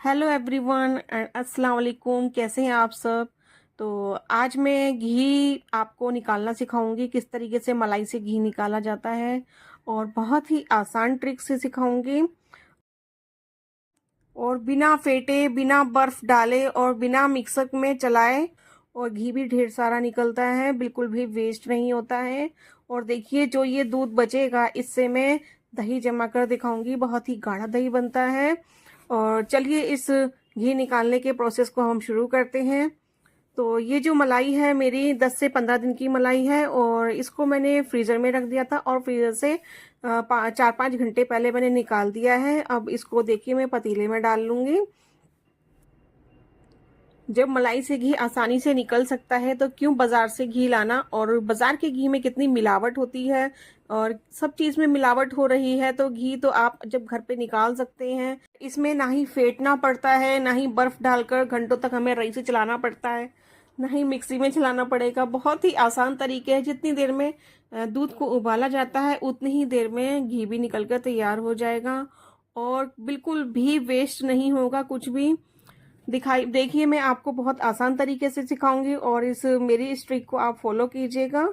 Hello everyone and अस्सलाम वालेकुम। कैसे हैं आप सब। तो आज मैं घी आपको निकालना सिखाऊंगी, किस तरीके से मलाई से घी निकाला जाता है और बहुत ही आसान ट्रिक से सिखाऊंगी और बिना फेंटे, बिना बर्फ डाले और बिना मिक्सर में चलाए। और घी भी ढेर सारा निकलता है, बिल्कुल भी वेस्ट नहीं होता है। और देखिए, जो ये दूध बचेगा इससे मैं दही जमा कर दिखाऊंगी। बहुत ही गाढ़ा दही बनता है। और चलिए इस घी निकालने के प्रोसेस को हम शुरू करते हैं। तो ये जो मलाई है मेरी 10 से 15 दिन की मलाई है और इसको मैंने फ्रीज़र में रख दिया था और फ्रीज़र से 4-5 घंटे पहले मैंने निकाल दिया है। अब इसको देखिए मैं पतीले में डाल लूँगी। जब मलाई से घी आसानी से निकल सकता है तो क्यों बाजार से घी लाना। और बाजार के घी में कितनी मिलावट होती है और सब चीज़ में मिलावट हो रही है। तो घी तो आप जब घर पे निकाल सकते हैं, इसमें ना ही फेंटना पड़ता है, ना ही बर्फ डालकर घंटों तक हमें रई से चलाना पड़ता है, ना ही मिक्सी में चलाना पड़ेगा। बहुत ही आसान तरीके है। जितनी देर में दूध को उबाला जाता है उतनी ही देर में घी भी निकल कर तैयार हो जाएगा और बिल्कुल भी वेस्ट नहीं होगा कुछ भी। देखिए मैं आपको बहुत आसान तरीके से सिखाऊंगी और इस ट्रिक को आप फॉलो कीजिएगा।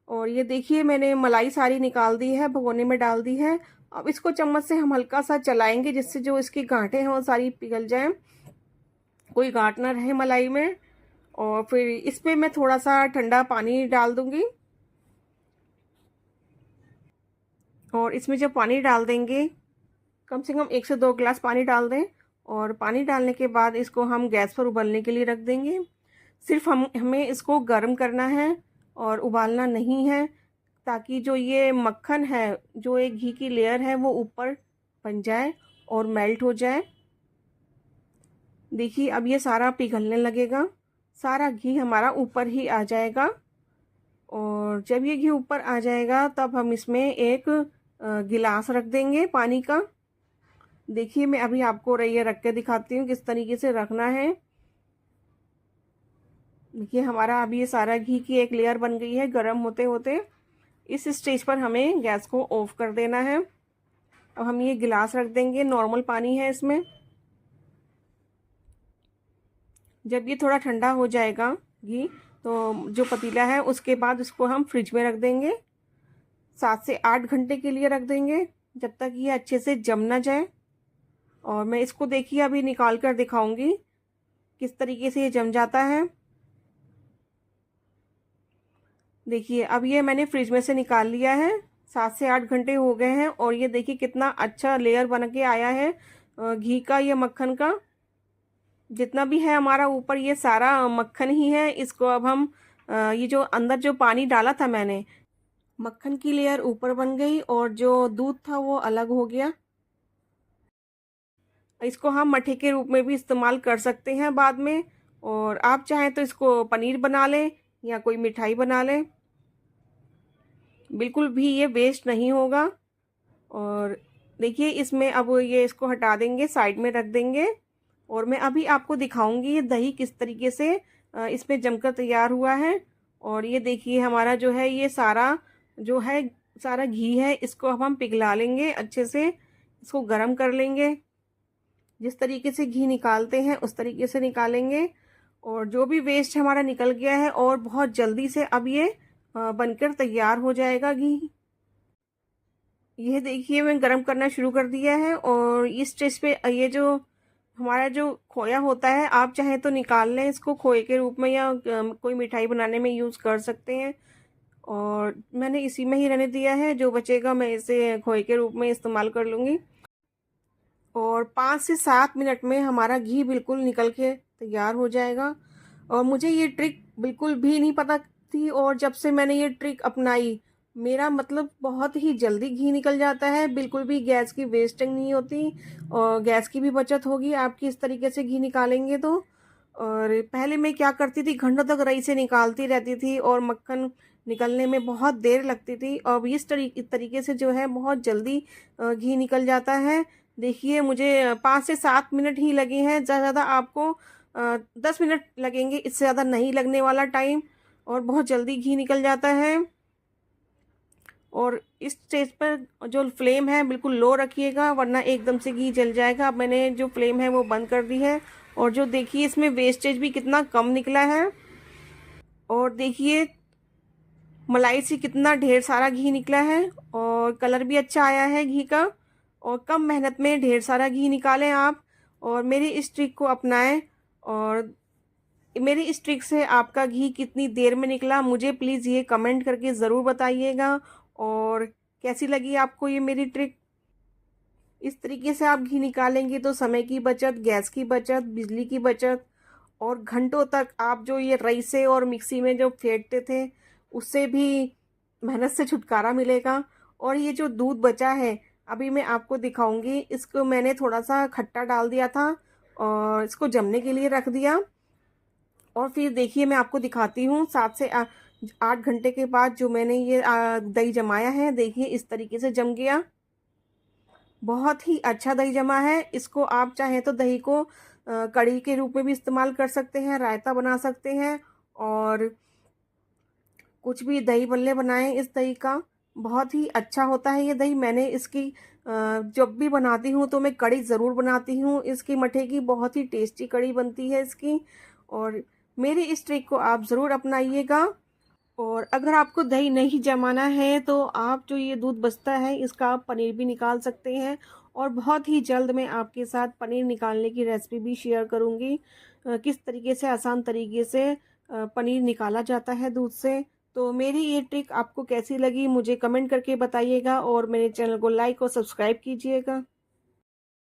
और ये देखिए मैंने मलाई सारी निकाल दी है, भगोने में डाल दी है। अब इसको चम्मच से हम हल्का सा चलाएंगे जिससे जो इसकी गांठें हैं वो सारी पिघल जाएं, कोई गांठ ना रहे मलाई में। और फिर इस पे मैं थोड़ा सा ठंडा पानी डाल दूंगी और इसमें जब पानी डाल देंगे, कम से कम 1 से 2 गिलास पानी डाल दें। और पानी डालने के बाद इसको हम गैस पर उबलने के लिए रख देंगे। सिर्फ हमें इसको गर्म करना है और उबालना नहीं है, ताकि जो ये मक्खन है, जो एक घी की लेयर है, वो ऊपर बन जाए और मेल्ट हो जाए। देखिए अब ये सारा पिघलने लगेगा, सारा घी हमारा ऊपर ही आ जाएगा। और जब ये घी ऊपर आ जाएगा तब हम इसमें एक गिलास रख देंगे पानी का। देखिए मैं अभी आपको ये रख के दिखाती हूँ किस तरीके से रखना है। देखिए हमारा अभी ये सारा घी की एक लेयर बन गई है गर्म होते होते। इस स्टेज पर हमें गैस को ऑफ कर देना है। अब हम ये गिलास रख देंगे, नॉर्मल पानी है इसमें। जब ये थोड़ा ठंडा हो जाएगा घी, तो जो पतीला है उसके बाद उसको हम फ्रिज में रख देंगे। 7 से 8 घंटे के लिए रख देंगे, जब तक ये अच्छे से जम ना जाए। और मैं इसको देखिए अभी निकाल कर दिखाऊंगी किस तरीके से ये जम जाता है। देखिए अब ये मैंने फ्रिज में से निकाल लिया है, 7 से 8 घंटे हो गए हैं और ये देखिए कितना अच्छा लेयर बन के आया है घी का, ये मक्खन का। जितना भी है हमारा ऊपर ये सारा मक्खन ही है। इसको अब हम ये जो अंदर जो पानी डाला था मैंने, मक्खन की लेयर ऊपर बन गई और जो दूध था वो अलग हो गया। इसको हम मठे के रूप में भी इस्तेमाल कर सकते हैं बाद में। और आप चाहें तो इसको पनीर बना लें या कोई मिठाई बना लें, बिल्कुल भी ये वेस्ट नहीं होगा। और देखिए इसमें अब ये इसको हटा देंगे, साइड में रख देंगे। और मैं अभी आपको दिखाऊंगी ये दही किस तरीके से इसमें जमकर तैयार हुआ है। और ये देखिए हमारा जो है ये सारा जो है सारा घी है, इसको अब हम पिघला लेंगे अच्छे से, इसको गर्म कर लेंगे। जिस तरीके से घी निकालते हैं उस तरीके से निकालेंगे। और जो भी वेस्ट हमारा निकल गया है और बहुत जल्दी से अब ये बनकर तैयार हो जाएगा घी। ये देखिए मैं गरम करना शुरू कर दिया है और इस स्टेज पे ये जो हमारा जो खोया होता है, आप चाहें तो निकाल लें इसको खोए के रूप में या कोई मिठाई बनाने में यूज़ कर सकते हैं। और मैंने इसी में ही रहने दिया है, जो बचेगा मैं इसे खोए के रूप में इस्तेमाल कर लूँगी। और 5 से 7 मिनट में हमारा घी बिल्कुल निकल के तैयार हो जाएगा। और मुझे ये ट्रिक बिल्कुल भी नहीं पता थी और जब से मैंने ये ट्रिक अपनाई, मेरा मतलब बहुत ही जल्दी घी निकल जाता है, बिल्कुल भी गैस की वेस्टिंग नहीं होती और गैस की भी बचत होगी आपकी इस तरीके से घी निकालेंगे तो। और पहले मैं क्या करती थी, घंटों तक रई से निकालती रहती थी और मक्खन निकलने में बहुत देर लगती थी। अब इस तरीके से जो है बहुत जल्दी घी निकल जाता है। देखिए मुझे 5 से 7 मिनट ही लगे हैं, ज़्यादा आपको 10 मिनट लगेंगे, इससे ज़्यादा नहीं लगने वाला टाइम। और बहुत जल्दी घी निकल जाता है। और इस स्टेज पर जो फ्लेम है बिल्कुल लो रखिएगा, वरना एकदम से घी जल जाएगा। अब मैंने जो फ्लेम है वो बंद कर दी है। और जो देखिए इसमें वेस्टेज भी कितना कम निकला है। और देखिए मलाई से कितना ढेर सारा घी निकला है और कलर भी अच्छा आया है घी का। और कम मेहनत में ढेर सारा घी निकालें आप, और मेरी इस ट्रिक को अपनाएं। और मेरी इस ट्रिक से आपका घी कितनी देर में निकला मुझे प्लीज़ ये कमेंट करके ज़रूर बताइएगा। और कैसी लगी आपको ये मेरी ट्रिक। इस तरीके से आप घी निकालेंगे तो समय की बचत, गैस की बचत, बिजली की बचत, और घंटों तक आप जो ये रई से और मिक्सी में जो फेंटते थे उससे भी मेहनत से छुटकारा मिलेगा। और ये जो दूध बचा है अभी मैं आपको दिखाऊंगी, इसको मैंने थोड़ा सा खट्टा डाल दिया था और इसको जमने के लिए रख दिया। और फिर देखिए मैं आपको दिखाती हूँ 7 से 8 घंटे के बाद जो मैंने ये दही जमाया है, देखिए इस तरीके से जम गया। बहुत ही अच्छा दही जमा है। इसको आप चाहें तो दही को कढ़ी के रूप में भी इस्तेमाल कर सकते हैं, रायता बना सकते हैं, और कुछ भी दही बल्ले बनाएं इस दही का। बहुत ही अच्छा होता है ये दही। मैंने इसकी जब भी बनाती हूँ तो मैं कढ़ी ज़रूर बनाती हूँ इसकी मठे की, बहुत ही टेस्टी कढ़ी बनती है इसकी। और मेरी इस ट्रिक को आप ज़रूर अपनाइएगा। और अगर आपको दही नहीं जमाना है तो आप जो ये दूध बचता है इसका आप पनीर भी निकाल सकते हैं। और बहुत ही जल्द मैं आपके साथ पनीर निकालने की रेसिपी भी शेयर करूंगी, किस तरीके से आसान तरीके से पनीर निकाला जाता है दूध से। तो मेरी ये ट्रिक आपको कैसी लगी मुझे कमेंट करके बताइएगा, और मेरे चैनल को लाइक और सब्सक्राइब कीजिएगा।